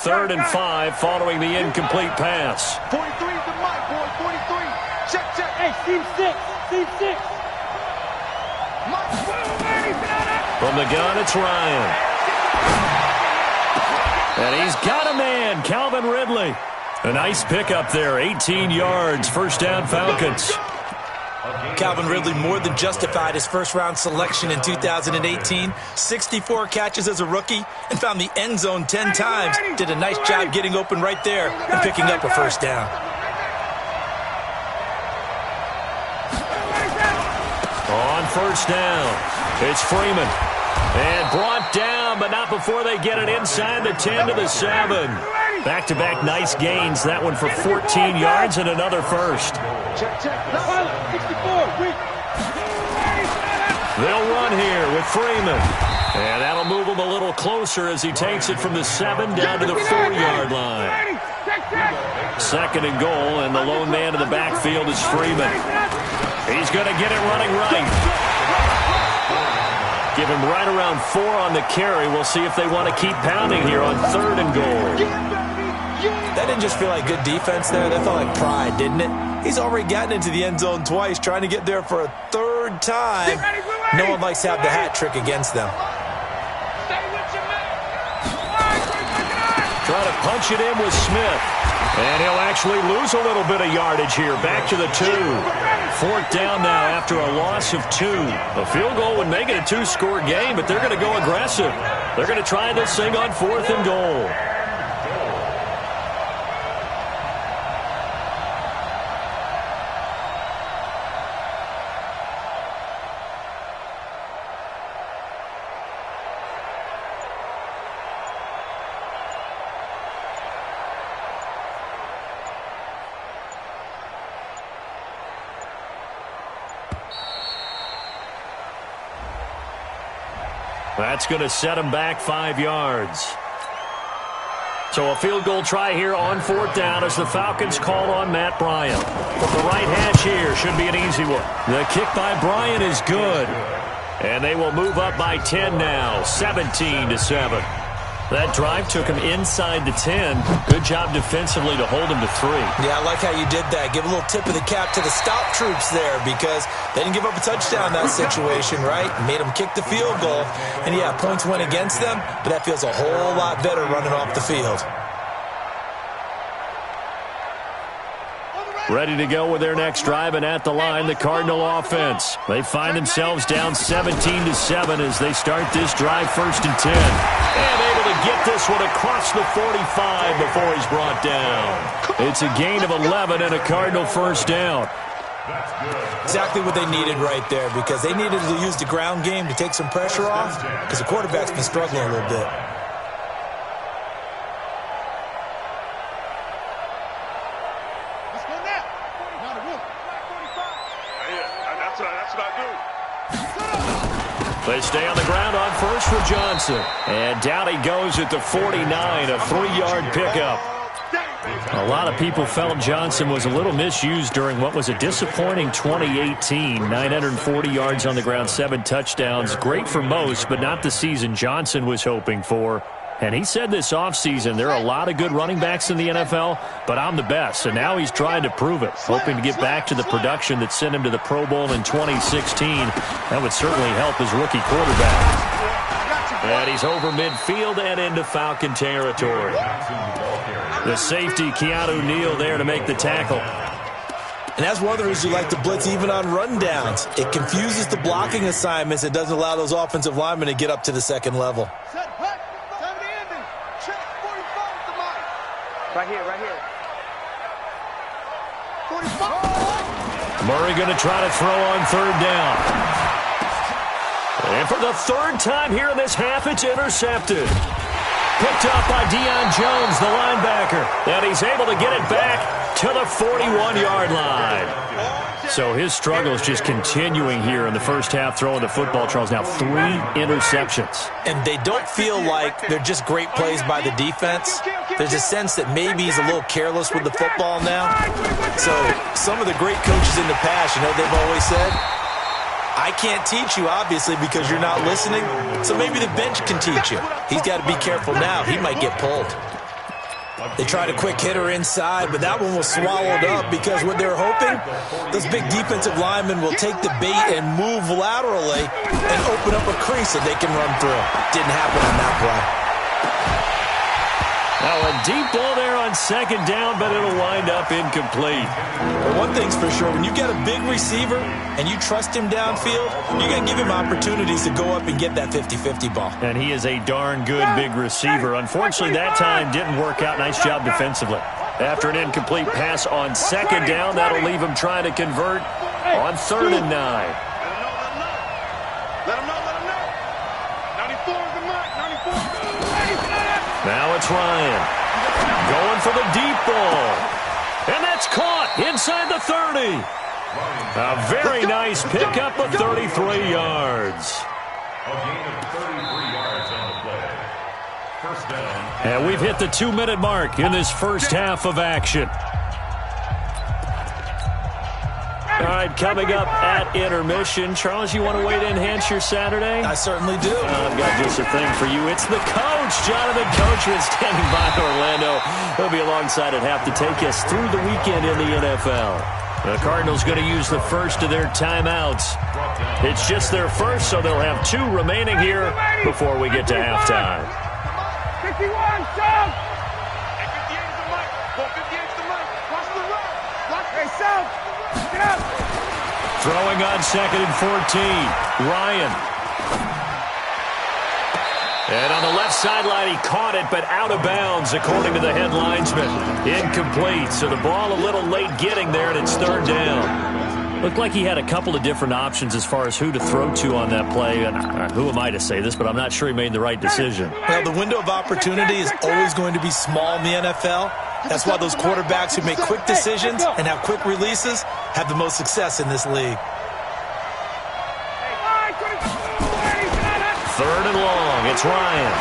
3rd and 5 following the incomplete pass. 43 is the mic, boy. 43. Check. Hey, team 6. Team 6. From the gun, it's Ryan. And he's got a man, Calvin Ridley. A nice pickup there, 18 yards, first down Falcons. Calvin Ridley more than justified his first-round selection in 2018. 64 catches as a rookie and found the end zone 10 times. Did a nice job getting open right there and picking up a first down. On first down, it's Freeman. And brought down, but not before they get it inside the 10 to the 7. Back-to-back nice gains. That one for 14 yards and another first. They'll run here with Freeman. And that'll move him a little closer as he takes it from the 7 down to the 4-yard line. 2nd and goal, and the lone man in the backfield is Freeman. He's going to get it running right. Give him right around 4 on the carry. We'll see if they want to keep pounding here on 3rd and goal. That didn't just feel like good defense there. That felt like pride, didn't it? He's already gotten into the end zone twice, trying to get there for a 3rd time. No one likes to have the hat trick against them. Try to punch it in with Smith. And he'll actually lose a little bit of yardage here. Back to the 2. 4th down now after a loss of 2. A field goal would make it a 2-score game, but they're going to go aggressive. They're going to try this thing on 4th and goal. That's going to set him back 5 yards. So a field goal try here on 4th down as the Falcons call on Matt Bryant. From the right hash here, should be an easy one. The kick by Bryant is good. And they will move up by 10 now, 17-7. That drive took him inside the 10. Good job defensively to hold him to 3. Yeah, I like how you did that. Give a little tip of the cap to the stop troops there because they didn't give up a touchdown in that situation, right? Made them kick the field goal. And, yeah, points went against them, but that feels a whole lot better running off the field. Ready to go with their next drive, and at the line, the Cardinal offense. They find themselves down 17-7 as they start this drive 1st and 10. And able to get this one across the 45 before he's brought down. It's a gain of 11 and a Cardinal first down. Exactly what they needed right there because they needed to use the ground game to take some pressure off because the quarterback's been struggling a little bit. They stay on the ground on first for Johnson. And down he goes at the 49, a 3-yard pickup. A lot of people felt Johnson was a little misused during what was a disappointing 2018. 940 yards on the ground, 7 touchdowns. Great for most, but not the season Johnson was hoping for. And he said this offseason, there are a lot of good running backs in the NFL, but I'm the best. And now he's trying to prove it, hoping to get back to the production that sent him to the Pro Bowl in 2016. That would certainly help his rookie quarterback. And he's over midfield and into Falcon territory. The safety, Keanu Neal, there to make the tackle. And that's one of the reasons you like to blitz even on rundowns. It confuses the blocking assignments. It doesn't allow those offensive linemen to get up to the second level. Right here. Murray going to try to throw on 3rd down. And for the 3rd time here in this half, it's intercepted. Picked up by Deion Jones, the linebacker. And he's able to get it back to the 41-yard line. So his struggle is just continuing here in the first half, throwing the football, Charles. Now 3 interceptions. And they don't feel like they're just great plays by the defense. There's a sense that maybe he's a little careless with the football now. So some of the great coaches in the past, you know, they've always said, I can't teach you, obviously, because you're not listening. So maybe the bench can teach you. He's got to be careful now. He might get pulled. They tried a quick hitter inside, but that one was swallowed up because what they're hoping, those big defensive linemen will take the bait and move laterally and open up a crease that they can run through. Didn't happen on that play. Now a deep ball there on second down, but it'll wind up incomplete. But one thing's for sure, when you get a big receiver and you trust him downfield, you're going to give him opportunities to go up and get that 50-50 ball. And he is a darn good big receiver. Unfortunately, that time didn't work out. Nice job defensively. After an incomplete pass on second down, that'll leave him trying to convert on 3rd and 9. Let him know. 94 is the mark. 94. Now it's Ryan going for the deep ball. And that's caught inside the 30. A very nice pickup of 33 yards. A gain of 33 yards on the play. First down. And we've hit the 2-minute mark in this first half of action. All right, coming up at intermission. Charles, you want to wait to enhance your Saturday? I certainly do. I've got just a thing for you. It's the coach, Jonathan Coachman, standing by Orlando. He'll be alongside at half to take us through the weekend in the NFL. The Cardinals going to use the first of their timeouts. It's just their first, so they'll have 2 remaining here before we get to halftime. 51, South! Hey, 58 is the mic. Go 58 is the mic. Watch the run. Hey, South! Get out! Throwing on 2nd and 14. Ryan. And on the left sideline, he caught it, but out of bounds, according to the head linesman. Incomplete, so the ball a little late getting there, and it's 3rd down. Looked like he had a couple of different options as far as who to throw to on that play. And who am I to say this, but I'm not sure he made the right decision. Well, the window of opportunity is always going to be small in the NFL. That's why those quarterbacks who make quick decisions and have quick releases have the most success in this league. 3rd and long. It's Ryan.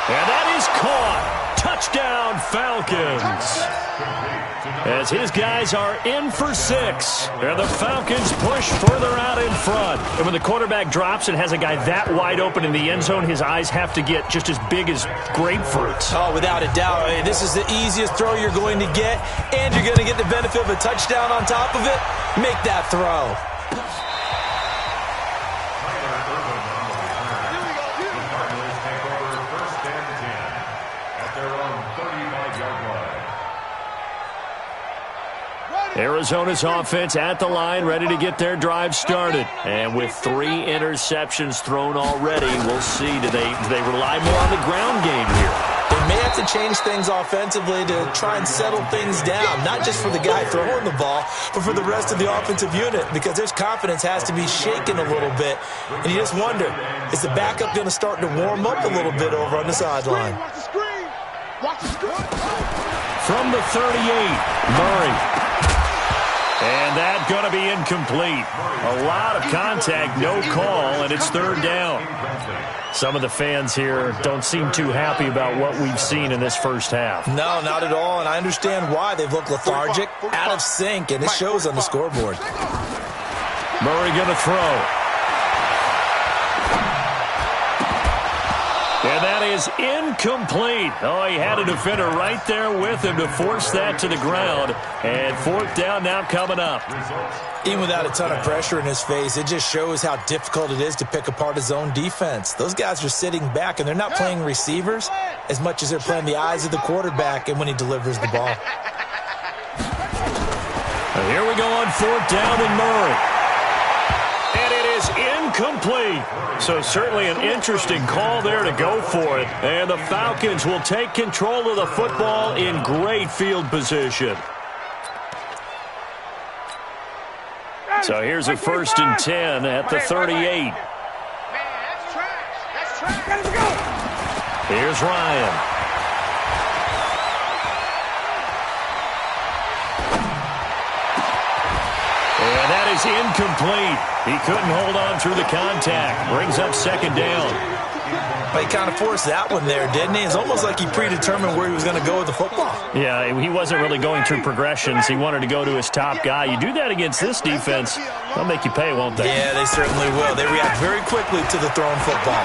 And that is caught. Touchdown, Falcons. As his guys are in for 6. And the Falcons push further out in front. And when the quarterback drops and has a guy that wide open in the end zone, his eyes have to get just as big as grapefruits. Oh, without a doubt. This is the easiest throw you're going to get, and you're going to get the benefit of a touchdown on top of it. Make that throw. Arizona's offense at the line, ready to get their drive started. And with 3 interceptions thrown already, we'll see. Do they rely more on the ground game here? They may have to change things offensively to try and settle things down, not just for the guy throwing the ball, but for the rest of the offensive unit, because their confidence has to be shaken a little bit. And you just wonder, is the backup going to start to warm up a little bit over on the sideline? Watch the screen. Watch the screen. From the 38, Murray. And that's going to be incomplete. A lot of contact, no call, and it's 3rd down. Some of the fans here don't seem too happy about what we've seen in this first half. No, not at all, and I understand why. They've looked lethargic, out of sync, and it shows on the scoreboard. Murray going to throw. And that is incomplete. Oh, he had a defender right there with him to force that to the ground. And 4th down now coming up. Even without a ton of pressure in his face, it just shows how difficult it is to pick apart his own defense. Those guys are sitting back, and they're not playing receivers as much as they're playing the eyes of the quarterback and when he delivers the ball. And here we go on 4th down with Murray. And it is incomplete. So certainly an interesting call there to go for it. And the Falcons will take control of the football in great field position. So here's a 1st and 10 at the 38. Man, that's trash. That's trash. Let's go. Here's Ryan. And that is incomplete. He couldn't hold on through the contact. Brings up 2nd down. But he kind of forced that one there, didn't he? It's almost like he predetermined where he was going to go with the football. Yeah, he wasn't really going through progressions. He wanted to go to his top guy. You do that against this defense, they'll make you pay, won't they? Yeah, they certainly will. They react very quickly to the thrown football.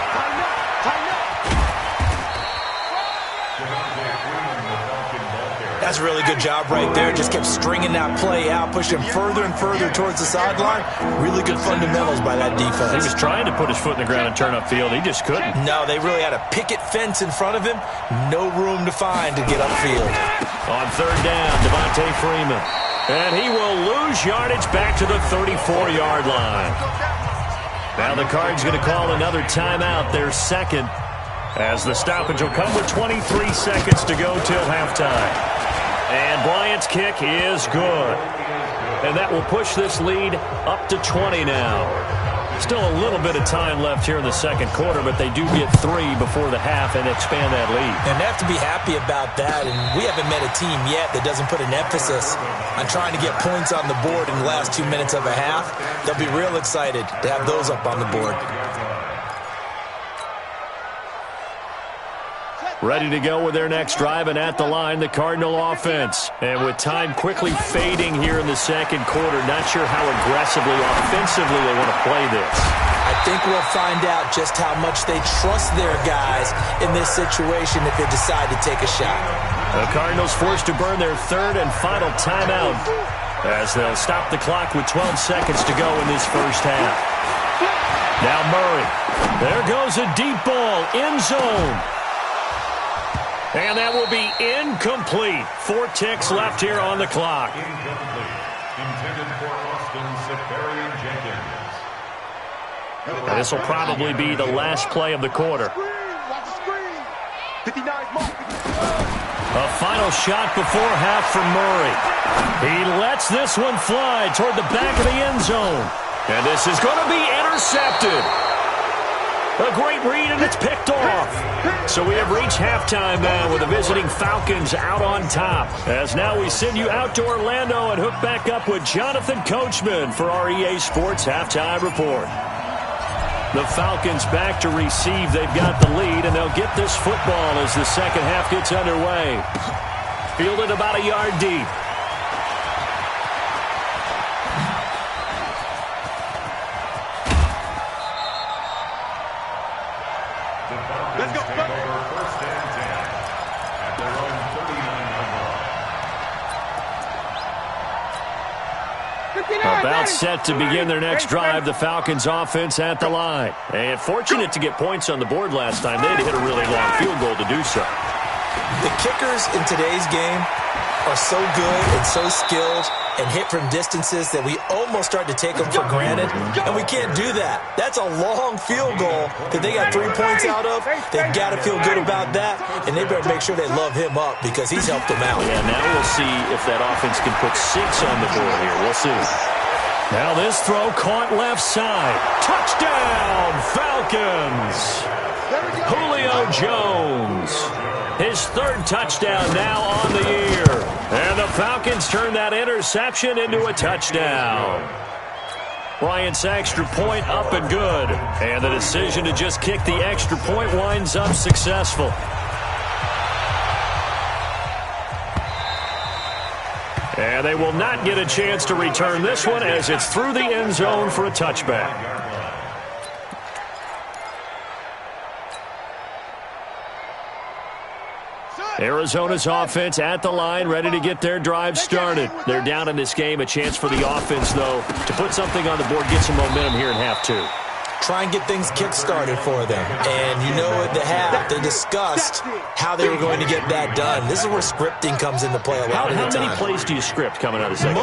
That's a really good job right there. Just kept stringing that play out, pushing further and further towards the sideline. Really good fundamentals by that defense. He was trying to put his foot in the ground and turn upfield. He just couldn't. No, they really had a picket fence in front of him. No room to find to get upfield. On third down, Devontae Freeman. And he will lose yardage back to the 34-yard line. Now the Cards going to call another timeout, their second, as the stoppage will come with 23 seconds to go till halftime. And Bryant's kick is good. And that will push this lead up to 20 now. Still a little bit of time left here in the second quarter, but they do get 3 before the half and expand that lead. And they have to be happy about that. And we haven't met a team yet that doesn't put an emphasis on trying to get points on the board in the last 2 minutes of a half. They'll be real excited to have those up on the board. Ready to go with their next drive, and at the line, the Cardinal offense. And with time quickly fading here in the second quarter, not sure how aggressively, offensively they want to play this. I think we'll find out just how much they trust their guys in this situation if they decide to take a shot. The Cardinals forced to burn their third and final timeout as they'll stop the clock with 12 seconds to go in this first half. Now Murray. There goes a deep ball, end zone. And that will be incomplete. 4 ticks left here on the clock. Incomplete. Intended for Austin Seferian-Jenkins. And this will probably be the last play of the quarter. Watch the screen. 59 mark. A final shot before half from Murray. He lets this one fly toward the back of the end zone. And this is going to be intercepted. A great read, and it's picked off. So we have reached halftime now with the visiting Falcons out on top. As now we send you out to Orlando and hook back up with Jonathan Coachman for our EA Sports Halftime Report. The Falcons back to receive. They've got the lead, and they'll get this football as the second half gets underway. Fielded about a yard deep. Let's go. First and 10 at their own 39-yard line. About set to begin their next drive, the Falcons offense at the line. And fortunate to get points on the board last time. They had to hit a really long field goal to do so. The kickers in today's game are so good and so skilled and hit from distances that we almost start to take them for granted, and we can't do that. That's a long field goal that they got 3 points out of. They've got to feel good about that, and they better make sure they love him up because he's helped them out. Yeah, now we'll see if that offense can put 6 on the board here. We'll see. Now this throw caught left side. Touchdown, Falcons! Julio Jones. His third touchdown now on the year. And the Falcons turn that interception into a touchdown. Bryant's extra point up and good. And the decision to just kick the extra point winds up successful. And they will not get a chance to return this one as it's through the end zone for a touchback. Arizona's offense at the line, ready to get their drive started. They're down in this game. A chance for the offense, though, to put something on the board, get some momentum here in half 2. Try and get things kick-started for them. And you know at the half, they discussed how they were going to get that done. This is where scripting comes into play a lot of the time. How many plays do you script coming out of the second?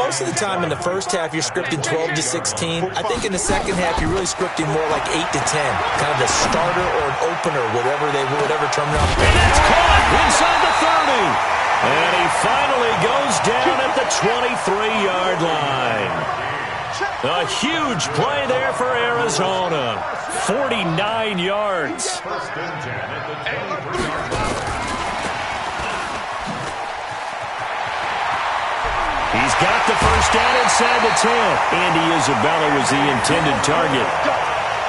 Most of the time in the first half, you're scripting 12 to 16. I think in the second half, you're really scripting more like 8 to 10. Kind of a starter or an opener, whatever terminology. And that's caught inside the 30. And he finally goes down at the 23-yard line. A huge play there for Arizona. 49 yards. First and 10 at the 23-yard line. He's got the first down inside the 10. Andy Isabella was the intended target.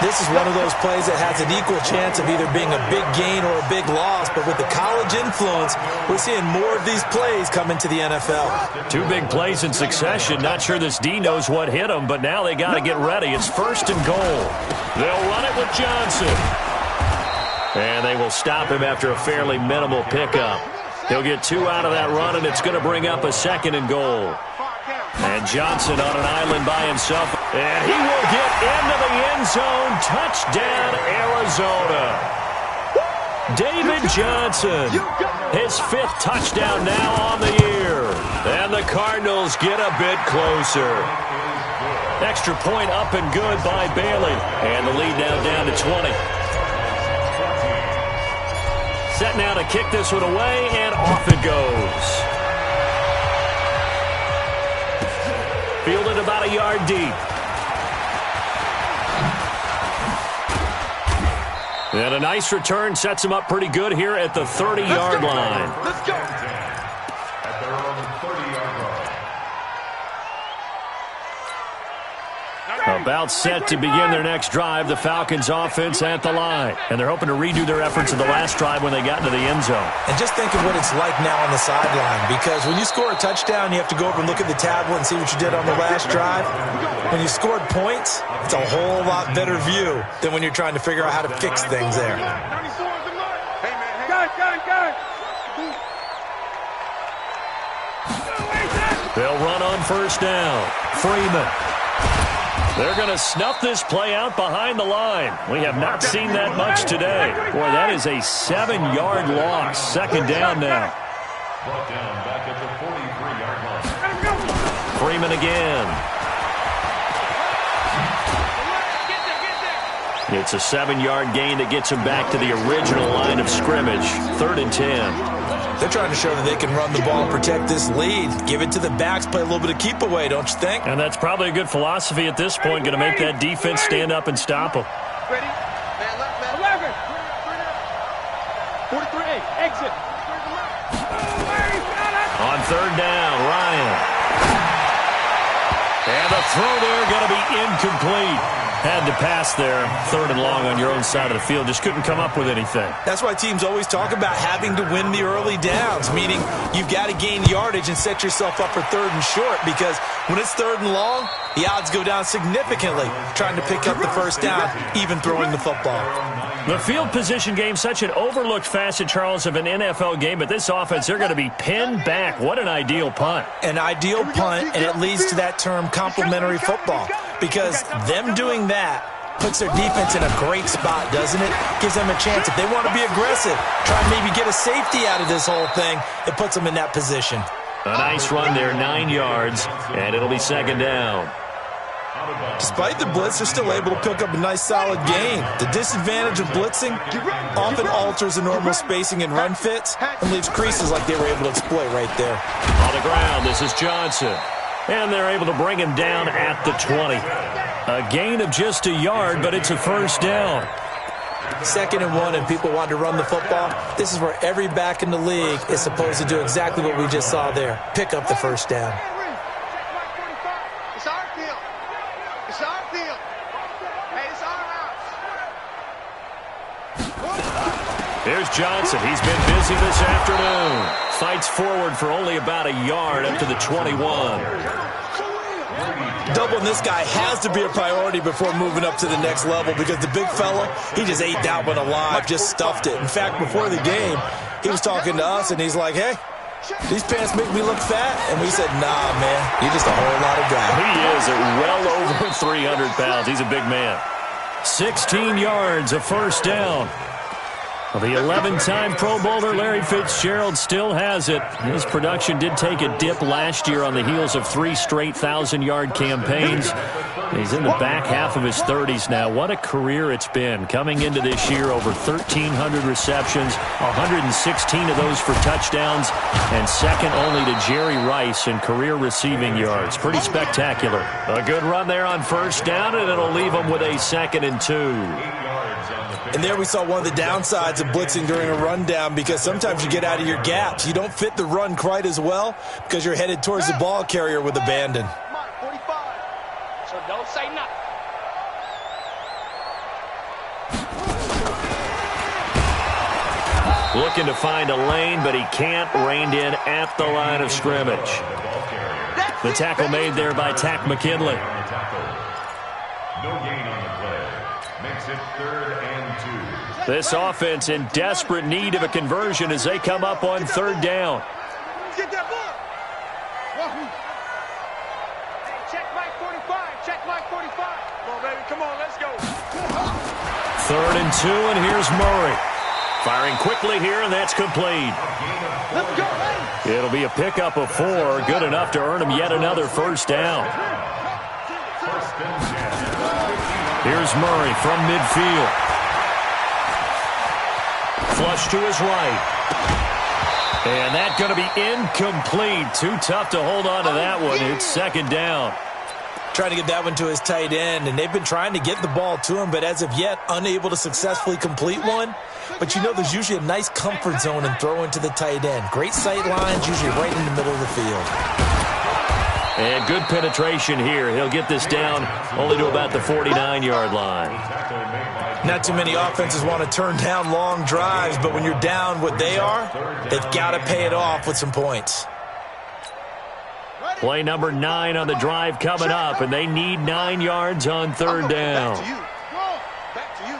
This is one of those plays that has an equal chance of either being a big gain or a big loss, but with the college influence, we're seeing more of these plays come into the NFL. 2 big plays in succession. Not sure this D knows what hit him, but now they got to get ready. It's first and goal. They'll run it with Johnson. And they will stop him after a fairly minimal pickup. He'll get 2 out of that run, and it's going to bring up a 2nd and goal. And Johnson on an island by himself. And he will get into the end zone. Touchdown, Arizona. David Johnson, his 5th touchdown now on the year. And the Cardinals get a bit closer. Extra point up and good by Bailey. And the lead now down to 20. Set now to kick this one away, and off it goes. Fielded about a yard deep. And a nice return sets him up pretty good here at the 30-yard line. Let's go. At their own 30-yard line. About set to begin their next drive, the Falcons offense at the line. And they're hoping to redo their efforts in the last drive when they got into the end zone. And just think of what it's like now on the sideline, because when you score a touchdown, you have to go over and look at the tablet and see what you did on the last drive. When you scored points, it's a whole lot better view than when you're trying to figure out how to fix things there. They'll run on first down. Freeman. They're going to snuff this play out behind the line. We have not seen that much today. Boy, that is a 7-yard loss. 2nd down now. Brought down back at the 43-yard line. Freeman again. It's a 7-yard gain that gets him back to the original line of scrimmage. 3rd and 10. They're trying to show that they can run the ball and protect this lead. Give it to the backs, play a little bit of keep away, don't you think? And that's probably a good philosophy at this point. Going to make that defense stand up and stop them. Ready? Man left, man 11. 43, exit. On 3rd down, Ryan. And the throw there going to be incomplete. Had to pass there. 3rd and long on your own side of the field. Just couldn't come up with anything. That's why teams always talk about having to win the early downs, meaning you've got to gain yardage and set yourself up for 3rd and short, because when it's 3rd and long, the odds go down significantly trying to pick up the first down, even throwing the football. The field position game, such an overlooked facet, Charles, of an NFL game, but this offense, they're going to be pinned back. What an ideal punt. An ideal punt, and it leads to that term complementary football, because them doing that puts their defense in a great spot, doesn't it? Gives them a chance. If they want to be aggressive, try and maybe get a safety out of this whole thing, it puts them in that position. A nice run there, 9 yards, and it'll be 2nd down. Despite the blitz, they're still able to pick up a nice solid gain. The disadvantage of blitzing often alters the normal spacing and run fits and leaves creases like they were able to exploit right there. On the ground, this is Johnson. And they're able to bring him down at the 20. A gain of just a yard, but it's a 1st down. 2nd and 1, and people want to run the football. This is where every back in the league is supposed to do exactly what we just saw there. Pick up the 1st down. It's our field. It's our field. Hey, it's our house. Here's Johnson. He's been busy this afternoon. Fights forward for only about a yard up to the 21. Doubling this guy has to be a priority before moving up to the next level, because the big fella, he just ate that one alive, just stuffed it. In fact, before the game, he was talking to us, and he's like, hey, these pants make me look fat. And we said, nah, man, you're just a whole lot of guy. He is at well over 300 pounds. He's a big man. 16 yards, a 1st down. The 11-time Pro Bowler Larry Fitzgerald still has it. His production did take a dip last year on the heels of 3 straight 1,000-yard campaigns. He's in the back half of his 30s now. What a career it's been. Coming into this year, over 1,300 receptions, 116 of those for touchdowns, and second only to Jerry Rice in career receiving yards. Pretty spectacular. A good run there on 1st down, and it'll leave him with a 2nd and 2. And there we saw one of the downsides of blitzing during a rundown, because sometimes you get out of your gaps. You don't fit the run quite as well because you're headed towards the ball carrier with abandon. 45. So don't say nothing. Looking to find a lane, but he can't. Reined in at the line of scrimmage. The tackle made there by Tack McKinley. No gain on the play. Makes it 3rd and 2. This offense in desperate need of a conversion as they come up on third down. Get that ball. Check Mike 45. Check Mike 45. Come on, baby. Come on, let's go. 3rd and 2, and here's Murray. Firing quickly here, and that's complete. Let's go, baby. It'll be a pickup of 4, good enough to earn him yet another first down. Here's Murray from midfield. Flush to his right. And that's going to be incomplete. Too tough to hold on to that one. It's 2nd down. Trying to get that one to his tight end, and they've been trying to get the ball to him, but as of yet, unable to successfully complete one. But you know there's usually a nice comfort zone in throwing to the tight end. Great sight lines, usually right in the middle of the field. And good penetration here. He'll get this down only to about the 49-yard line. Not too many offenses want to turn down long drives, but when you're down what they are, they've got to pay it off with some points. Play number 9 on the drive coming up, and they need 9 yards on third down. Back to you.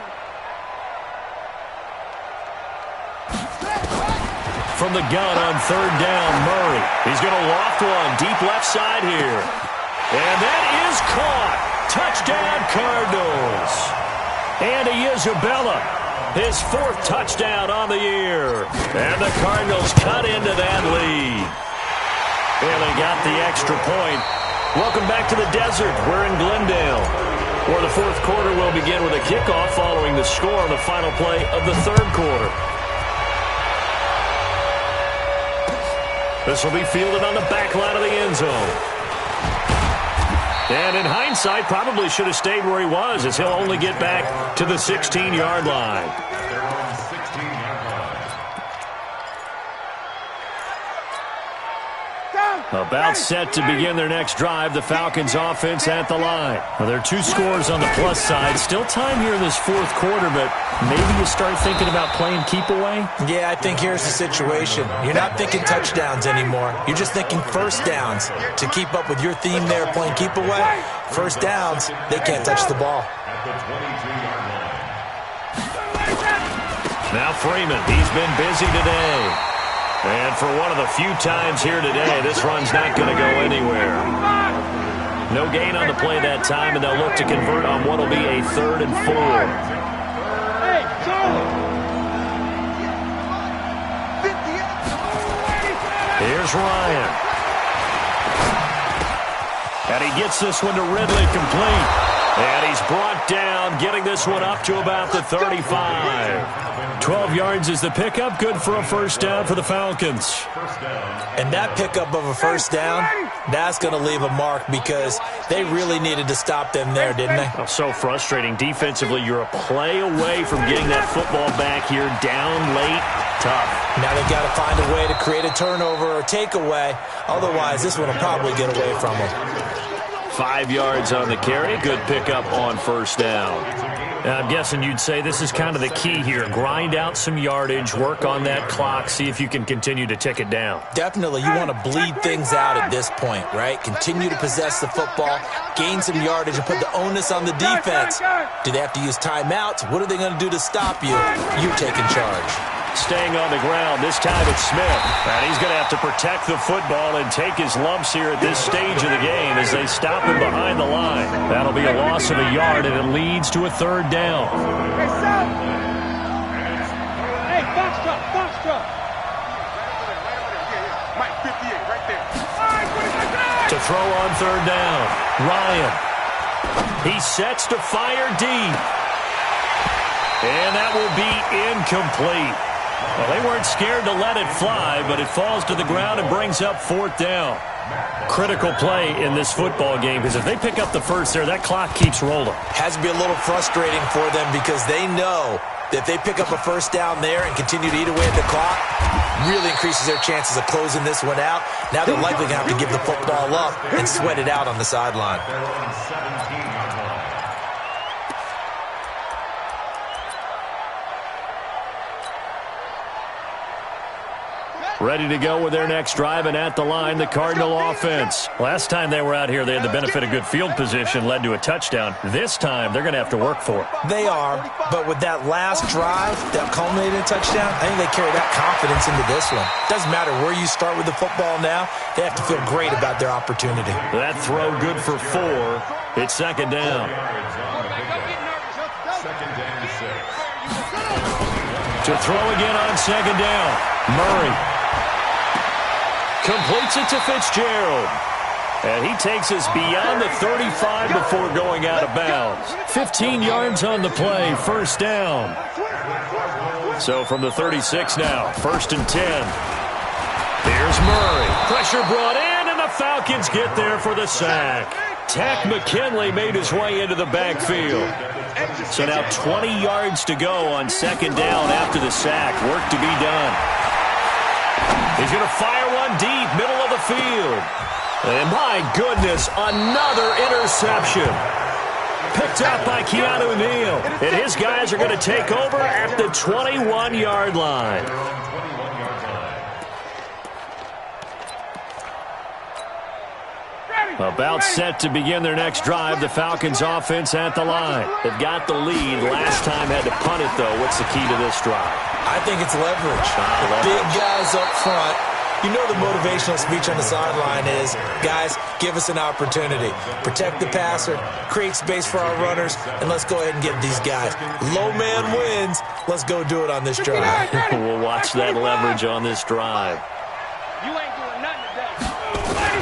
From the gun on third down, Murray. He's going to loft one deep left side here. And that is caught. Touchdown, Cardinals. Andy Isabella, his 4th touchdown on the year. And the Cardinals cut into that lead. And they got the extra point. Welcome back to the desert. We're in Glendale, where the 4th quarter will begin with a kickoff following the score on the final play of the 3rd quarter. This will be fielded on the back line of the end zone. And in hindsight, probably should have stayed where he was, as he'll only get back to the 16-yard line. About set to begin their next drive, the Falcons offense at the line. Well, there are 2 scores on the plus side. Still time here in this 4th quarter, but maybe you start thinking about playing keep away? Yeah, I think here's the situation. You're not thinking touchdowns anymore. You're just thinking first downs. To keep up with your theme there, playing keep away, first downs, they can't touch the ball. Now Freeman, he's been busy today. And for one of the few times here today, this run's not going to go anywhere. No gain on the play that time, and they'll look to convert on what will be a 3rd and 4. Here's Ryan. And he gets this one to Ridley complete. And he's brought down, getting this one up to about the 35. 12 yards is the pickup. Good for a first down for the Falcons. And that pickup of a first down, that's going to leave a mark because they really needed to stop them there, didn't they? Oh, so frustrating. Defensively, you're a play away from getting that football back here. Down late, tough. Now they've got to find a way to create a turnover or takeaway. Otherwise, this one will probably get away from them. 5 yards on the carry. Good pickup on first down. I'm guessing you'd say this is kind of the key here. Grind out some yardage, work on that clock, see if you can continue to tick it down. Definitely. You want to bleed things out at this point, right? Continue to possess the football, gain some yardage, and put the onus on the defense. Do they have to use timeouts? What are they going to do to stop you? You're taking charge. Staying on the ground, this time it's Smith. And he's going to have to protect the football and take his lumps here at this stage of the game as they stop him behind the line. That'll be a loss of a yard, and it leads to a 3rd down. Hey, Sam. Hey, box truck. Mike 58, right there. To throw on 3rd down, Ryan. He sets to fire deep. And that will be incomplete. Well, they weren't scared to let it fly, but it falls to the ground and brings up 4th down. Critical play in this football game, because if they pick up the first there, that clock keeps rolling. Has to be a little frustrating for them because they know that if they pick up a first down there and continue to eat away at the clock, really increases their chances of closing this one out. Now they're likely going to have to give the football up and sweat it out on the sideline. Ready to go with their next drive, and at the line, the Cardinal offense. Last time they were out here, they had the benefit of good field position, led to a touchdown. This time, they're going to have to work for it. They are, but with that last drive that culminated in a touchdown, I think they carry that confidence into this one. Doesn't matter where you start with the football now, they have to feel great about their opportunity. That throw good for 4. It's second down. Second down 6. To throw again on second down. Murray completes it to Fitzgerald. And he takes us beyond the 35 before going out of bounds. 15 yards on the play, first down. So from the 36 now, 1st and 10. Here's Murray. Pressure brought in, and the Falcons get there for the sack. Tack McKinley made his way into the backfield. So now 20 yards to go on second down after the sack. Work to be done. He's going to fire one deep, middle of the field. And my goodness, another interception. Picked up by Keanu Neal. And his guys are going to take over at the 21-yard line. About set to begin their next drive. The Falcons offense at the line. They've got the lead. Last time had to punt it, though. What's the key to this drive? I think it's leverage. Big guys up front. You know the motivational speech on the sideline is, guys, give us an opportunity. Protect the passer, create space for our runners, and let's go ahead and get these guys. Low man wins. Let's go do it on this drive. We'll watch that leverage on this drive. You ain't doing nothing today.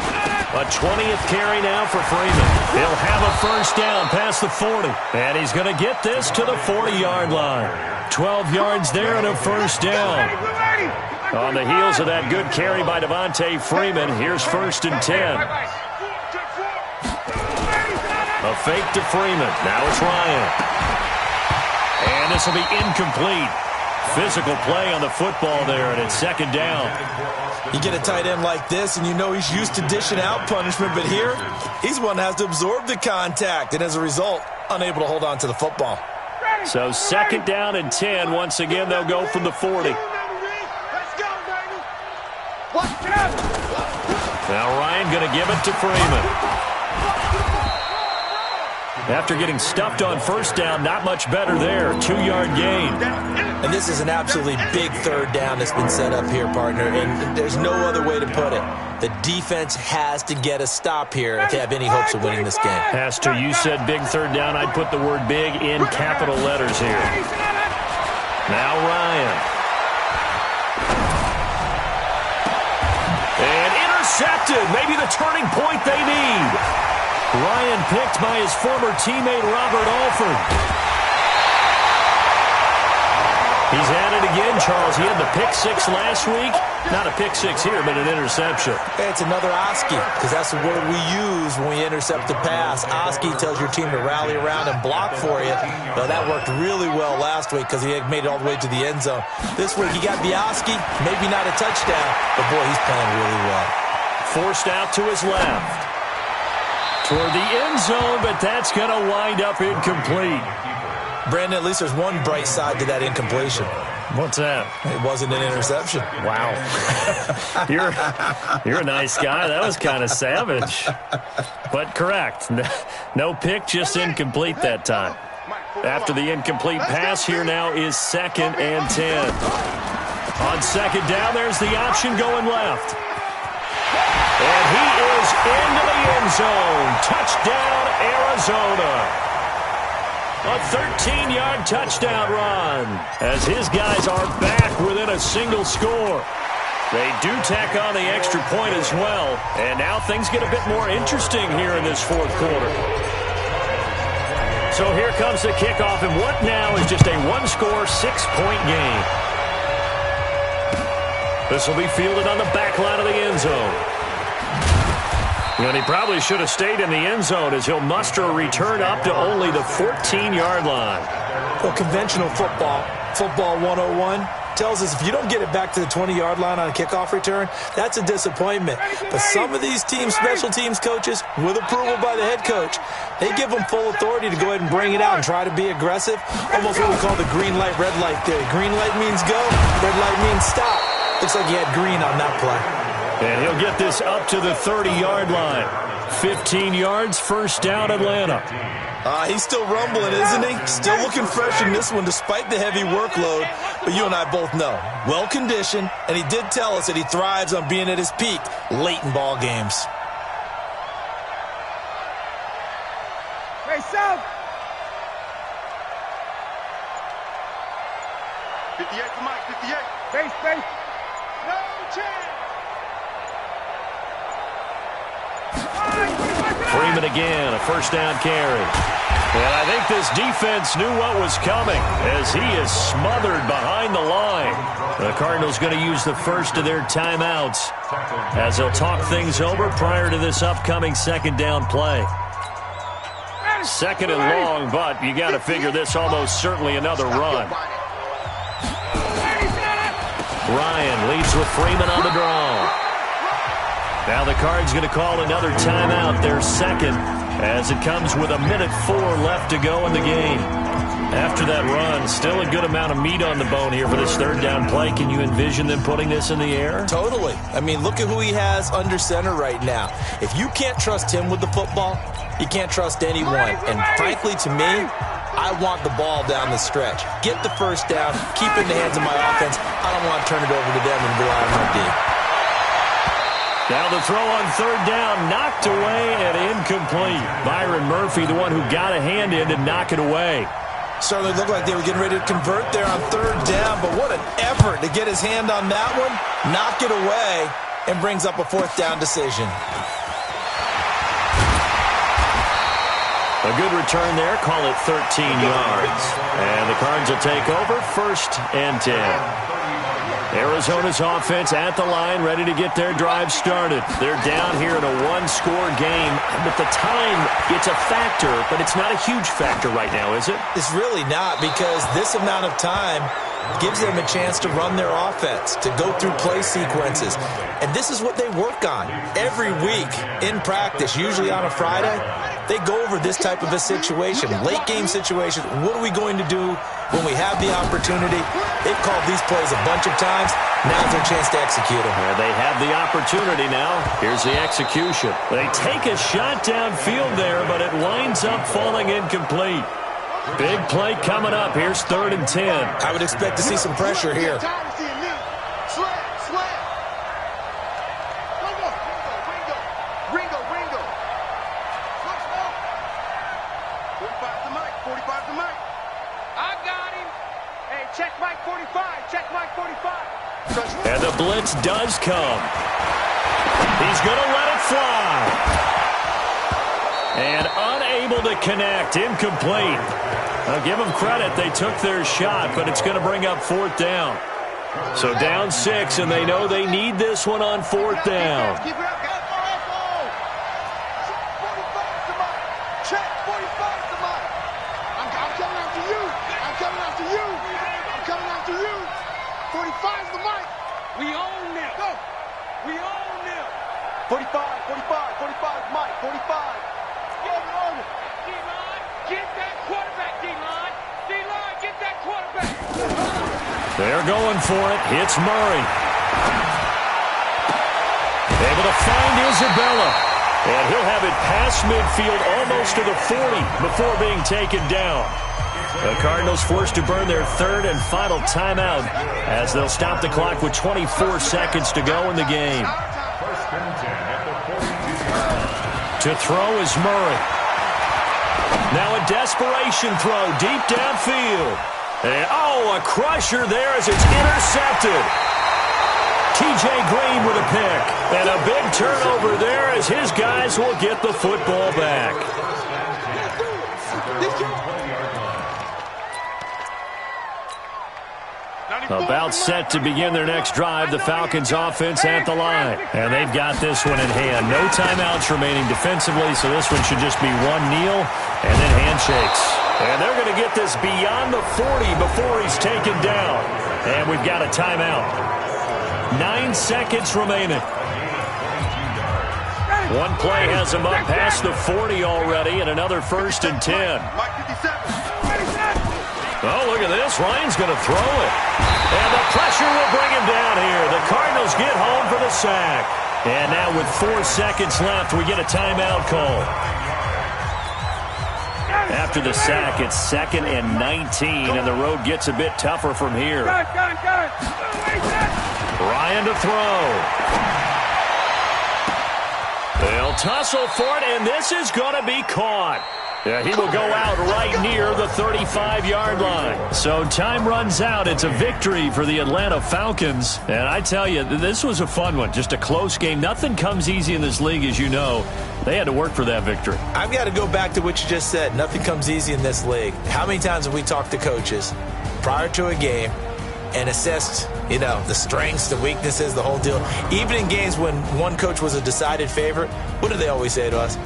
A 20th carry now for Freeman. He'll have a first down past the 40. And he's going to get this to the 40-yard line. 12 yards there and a first down. On the heels of that good carry by Devontae Freeman, here's 1st and 10. A fake to Freeman. Now it's Ryan. And this will be incomplete. Physical play on the football there, and it's second down. You get a tight end like this, and you know he's used to dishing out punishment, but here, he's one that has to absorb the contact, and as a result, unable to hold on to the football. So second down and 10. Once again, they'll go from the 40. Now Ryan going to give it to Freeman. After getting stuffed on first down, not much better there. 2-yard gain. And this is an absolutely big third down that's been set up here, partner, and there's no other way to put it. The defense has to get a stop here if they have any hopes of winning this game. Has to. You said big third down. I'd put the word big in capital letters here. Now Ryan. And intercepted. Maybe the turning point they need. Ryan picked by his former teammate Robert Alford. He's at it again, Charles. He had the pick 6 last week. Not a pick 6 here, but an interception. Hey, it's another Oski, because that's the word we use when we intercept the pass. Oski tells your team to rally around and block for you. Well, that worked really well last week because he had made it all the way to the end zone. This week, he got the Oski, maybe not a touchdown, but boy, he's playing really well. Forced out to his left. Toward the end zone, but that's going to wind up incomplete. Brandon, at least there's one bright side to that incompletion. What's that? It wasn't an interception. Wow. You're a nice guy. That was kind of savage. But correct. No pick, just incomplete that time. After the incomplete pass, here now is 2nd and 10. On second down, there's the option going left. And he is into the end zone. Touchdown, Arizona. A 13-yard touchdown run as his guys are back within a single score. They do tack on the extra point as well, and now things get a bit more interesting here in this fourth quarter. So here comes the kickoff, and what now is just a one-score, 6-point game. This will be fielded on the back line of the end zone. And he probably should have stayed in the end zone as he'll muster a return up to only the 14-yard line. Well, conventional football 101, tells us if you don't get it back to the 20-yard line on a kickoff return, that's a disappointment. But some of these teams, special teams coaches, with approval by the head coach, they give them full authority to go ahead and bring it out and try to be aggressive, almost what we call the green light, red light theory. Green light means go, red light means stop. Looks like he had green on that play. And he'll get this up to the 30-yard line. 15 yards, first down, Atlanta. He's still rumbling, isn't he? Still looking fresh in this one despite the heavy workload. But you and I both know, well-conditioned, and he did tell us that he thrives on being at his peak late in ball games. Hey, South. 58 for Mike, 58. Base. No chance. Freeman again, a first down carry. And I think this defense knew what was coming as he is smothered behind the line. The Cardinals going to use the first of their timeouts as they'll talk things over prior to this upcoming second down play. Second and long, but you got to figure this almost certainly another run. Ryan leads with Freeman on the draw. Now the Cards going to call another timeout, their second, as it comes with 1:04 left to go in the game. After that run, still a good amount of meat on the bone here for this third down play. Can you envision them putting this in the air? Totally. I mean, look at who he has under center right now. If you can't trust him with the football, you can't trust anyone. And frankly, to me, I want the ball down the stretch. Get the first down, keep it in the hands of my offense. I don't want to turn it over to them and rely on my D. Now the throw on third down, knocked away and incomplete. Byron Murphy, the one who got a hand in to knock it away. Certainly looked like they were getting ready to convert there on third down, but what an effort to get his hand on that one, knock it away, and brings up a fourth down decision. A good return there, call it 13 yards. And the Cards will take over, 1st and 10. Arizona's offense at the line, ready to get their drive started. They're down here in a one-score game. But the time, it's a factor, but it's not a huge factor right now, is it? It's really not, because this amount of time gives them a chance to run their offense, to go through play sequences. And this is what they work on every week in practice, usually on a Friday. They go over this type of a situation, late game situation. What are we going to do when we have the opportunity? They've called these plays a bunch of times. Now's their chance to execute them. Yeah, they have the opportunity now. Here's the execution. They take a shot downfield there, but it winds up falling incomplete. Big play coming up. Here's 3rd and 10. I would expect to see some pressure here. And the blitz does come. He's going to let it fly. And unable to connect. Incomplete. I'll give them credit. They took their shot, but it's going to bring up 4th down. So down 6, and they know they need this one on 4th down. We own them. Go. We own them. 45, 45, Mike, 45. Get on it. D-line, get that quarterback, D-line. D-line, get that quarterback. They're going for it. Hits Murray. Able to find Isabella. And he'll have it past midfield almost to the 40 before being taken down. The Cardinals forced to burn their 3rd and final timeout as they'll stop the clock with 24 seconds to go in the game. To throw is Murray. Now a desperation throw deep downfield. And, a crusher there as it's intercepted. T.J. Green with a pick. And a big turnover there as his guys will get the football back. About set to begin their next drive, the Falcons offense at the line. And they've got this one in hand. No timeouts remaining defensively, so this one should just be one kneel and then handshakes. And they're going to get this beyond the 40 before he's taken down. And we've got a timeout. 9 seconds remaining. One play has him up past the 40 already, and another 1st and 10. Oh, look at this. Ryan's going to throw it. And the pressure will bring him down here. The Falcons get home for the sack. And now with 4 seconds left, we get a timeout call. After the sack, it's 2nd and 19, and the road gets a bit tougher from here. Ryan to throw. They'll tussle for it, and this is going to be caught. He will go out right near the 35-yard line. So time runs out. It's a victory for the Atlanta Falcons. And I tell you, this was a fun one. Just a close game. Nothing comes easy in this league, as you know. They had to work for that victory. I've got to go back to what you just said. Nothing comes easy in this league. How many times have we talked to coaches prior to a game and assessed, the strengths, the weaknesses, the whole deal? Even in games when one coach was a decided favorite, what do they always say to us?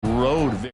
Road